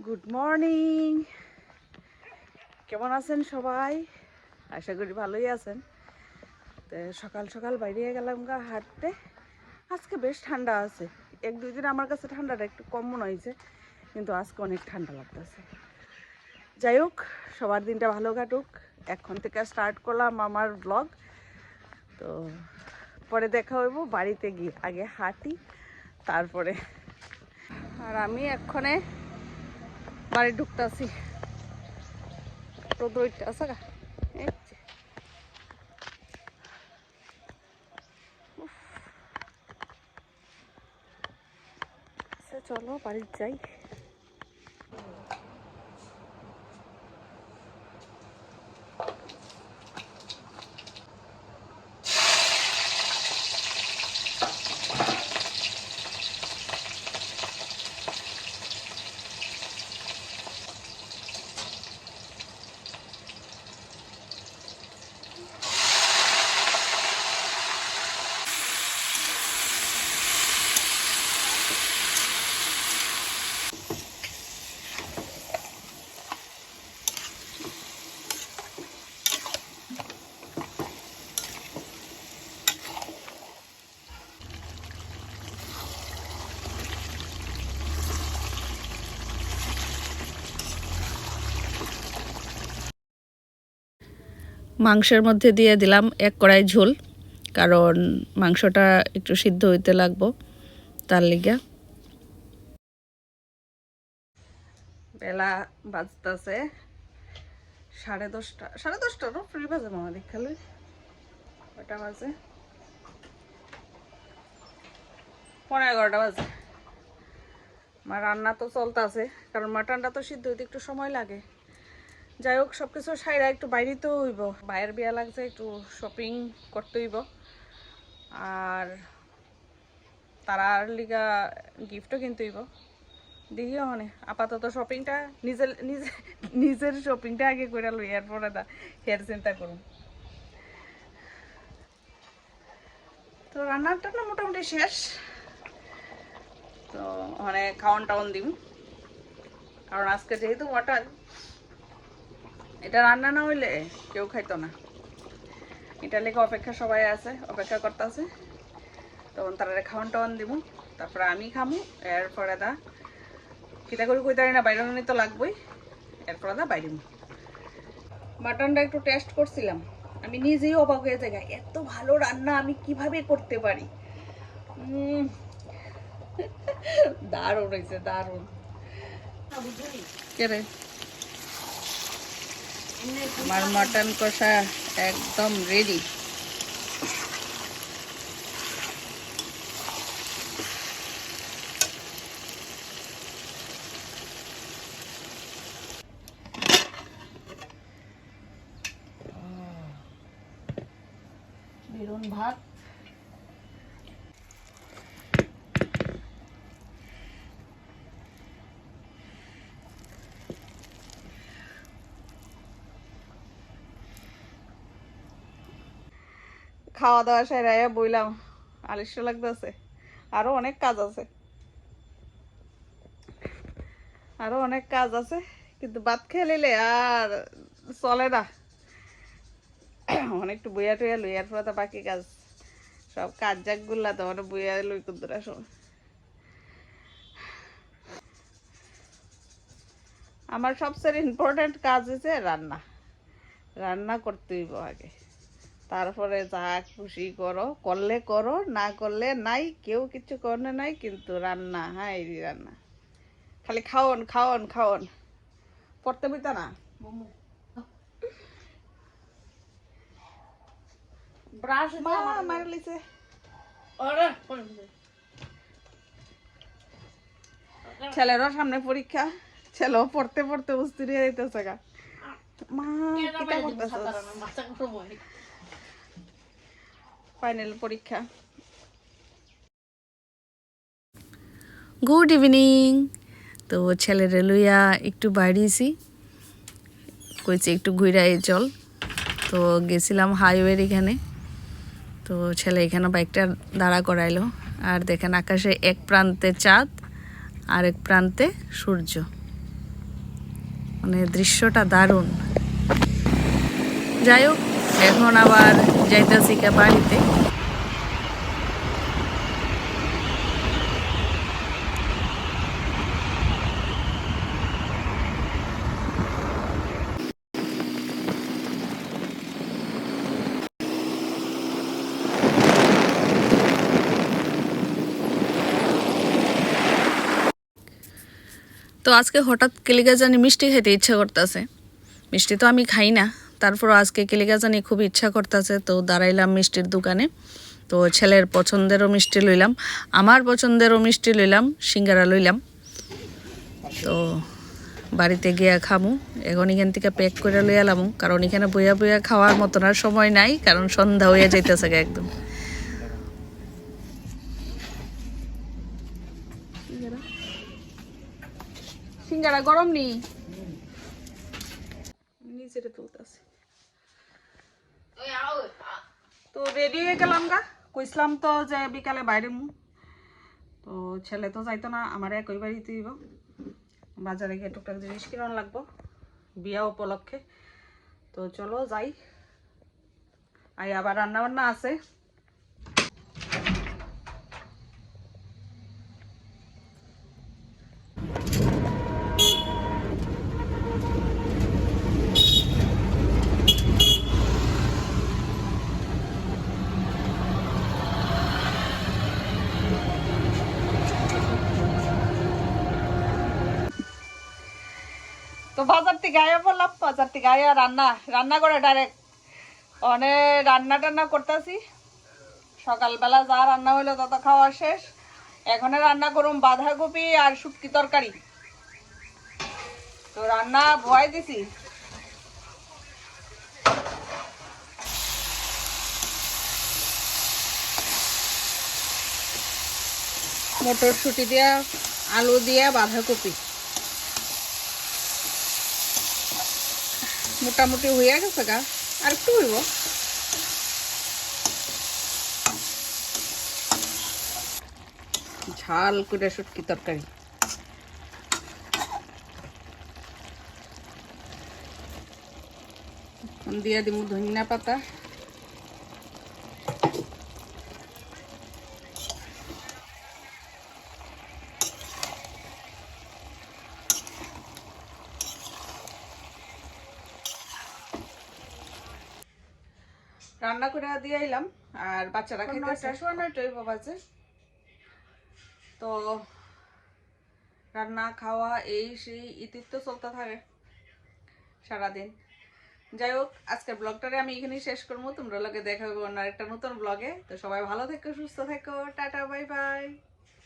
Good morning. কেমন আছেন সবাই? আশা করি ভালোই আছেন। তো সকাল সকাল বাইরে গেলাম হাঁটতে। আজকে বেশ ঠান্ডা আছে। এক দুই দিন আমার কাছে ঠান্ডাটা একটু কম মনে হয়েছে, কিন্তু আজকে অনেক ঠান্ডা লাগতেছে। যাই হোক, সবার দিনটা ভালো কাটুক। এখন থেকে স্টার্ট করলাম আমার ব্লগ। তো পরে দেখা হইব বাড়িতে গিয়ে, আগে হাঁটি তারপরে। আর আমি এক্ষণে বাড়ি ঢুকতেছি। রোদ আছে গা, চলো বাড়ি যাই। মাংসের মধ্যে দিয়ে দিলাম এক কড়াই ঝোল, কারণ মাংসটা একটু সিদ্ধ হইতে লাগবো, তার লিগা। বেলা বাজতেছে 10:30, 10:30 ফ্রি বাজে মামা দেখালে কটা বাজে, 11:15 বাজে। আমার রান্না তো চলতেছে, কারণ মাটনটা তো সিদ্ধ হইতে একটু সময় লাগে। যাই হোক, সব কিছু সাইরা একটু বাইরেতেও হইব, ভাইয়ের বিয়া লাগছে, একটু শপিং করতে হইব। আর তারার লিগা গিফটও কিনতে হইব। দেখি ওখানে আপাতত শপিংটা নিজের শপিংটা আগে করে লই, এরপরে হেয়ার চিন্তা করুন। তো রান্নাটা না মোটামুটি শেষ। তো ওখানে খাওয়ান টাউন দিম, কারণ আজকে যেহেতু মটন, এটা রান্না না হইলে কেউ খাইতো না। এটা লেগে অপেক্ষা সবাই আছে, অপেক্ষা করতে আছে। তখন তারা খাওয়ান টাউন দিব, তারপরে আমি খামু। এরপরে কিতা করে কইতে পারি না, বাইরে তো লাগবেই। এরপরে বাইরে মাটনটা একটু টেস্ট করছিলাম, আমি নিজেই অবাক হয়ে যাই, এত ভালো রান্না আমি কিভাবে করতে পারি। দারুণ হয়েছে, দারুণ। আমার মটন কষা একদম রেডি। বেরুন ভাত, খাওয়া দাওয়া সেরাইয়া বইলাম, আলস্য লাগতেছে। আরো অনেক কাজ আছে, আরো অনেক কাজ আছে, কিন্তু ভাত খেয়ে নিলে আর চলে না। অনেকটু বইয়া টইয়া লই, এরপর তো বাকি কাজ সব কাজ জাক গুলা তো মানে বইয়া লই কুদ্দুরা সময়। আমার সবচেয়ে ইম্পর্টেন্ট কাজ হচ্ছে রান্না। রান্না করতে হইব আগে, তারপরে যা খুশি করো, করলে করো, না করলে নাই, কেউ কিছু করলে নাই, কিন্তু রান্না, হ্যাঁ এই রান্না। খালি খাওন খাওন খাওন, পড়তে বইতা না। ব্রাশ মার লিছে, ছেলেরও সামনে পরীক্ষা, ছেলেও পড়তে পড়তে অস্থির হয়ে যাইতেছে গা। মা কিটা করতেছ? ফাইনাল পরীক্ষা। Good evening. তো ছেলেরে লইয়া একটু বাইরেছি, কইছে একটু ঘুরাই চল। তো গেছিলাম হাইওয়ের এখানে। তো ছেলে এখানে বাইকটা দাঁড়া করাইলো, আর দেখেন আকাশে এক প্রান্তে চাঁদ আর এক প্রান্তে সূর্য। মানে দৃশ্যটা দারুণ। যাই হোক, এখন আবার যাইতেছি বাড়িতে। তো আজকে হঠাৎ কেলিকা জানি মিষ্টি খেতে ইচ্ছা করতেছে। মিষ্টি তো আমি খাই না, তারপর আজকে কেলিকা জানি খুব ইচ্ছা করতেছে। তো দাঁড়াইলাম মিষ্টির দোকানে। তো ছেলের পছন্দেরও মিষ্টি লইলাম, আমার পছন্দেরও মিষ্টি লইলাম, সিঙ্গারা লইলাম। তো বাড়িতে গিয়া খামু। এখন এখান থেকে প্যাক করে লই এলাম, কারণ এখানে বইয়া বইয়া খাওয়ার মতন আর সময় নাই, কারণ সন্ধ্যা হইয়া যাইতেছে একদম। সিঙ্গারা গরম নি নিচে তুলতেছি। তো রেডি হয়ে গেলাম গা, কইসলাম তো যে বিকালে বাইরে মু। তো ছেলে তো যাইতো না, আমার একই বাড়িতে দিব। বাজারে গিয়ে টুকটাক জিনিস কিনার লাগবো বিয়া উপলক্ষে। তো চলো যাই, আই আবার রান্না বান্না আছে। তো বাজার থেকে আয়া বললাম, বাজার থেকে আয়া রান্না করে ডাইরেক্ট অনেক রান্না টান্না করতেছি। সকালবেলা যা রান্না হইলো তত খাওয়া শেষ। এখন রান্না করুম বাঁধাকপি আর শুটকি তরকারি। তো রান্না ভয় দিছি। মটরশুঁটি দিয়া, আলু দিয়া, বাঁধাকপি মোটামুটি হইয়া গেছে গা, আর একটু হইব। ঝাল করে শুটকি তরকারি। দিয়া দিব ধনিয়া পাতা। রান্না করে দিয়ে এলাম, আর বাচ্চারা খাইতেছে। 9টা বাজে। তো রান্না খাওয়া এই সেই ইতিত্ব চলতে থাকে সারাদিন। যাই হোক, আজকের ব্লগটারে আমি এখানেই শেষ করবো। তোমরা লগে দেখা হবে অন্য একটা নতুন ব্লগে। তো সবাই ভালো থেকো, সুস্থ থেকো, টাটা, বাই বাই।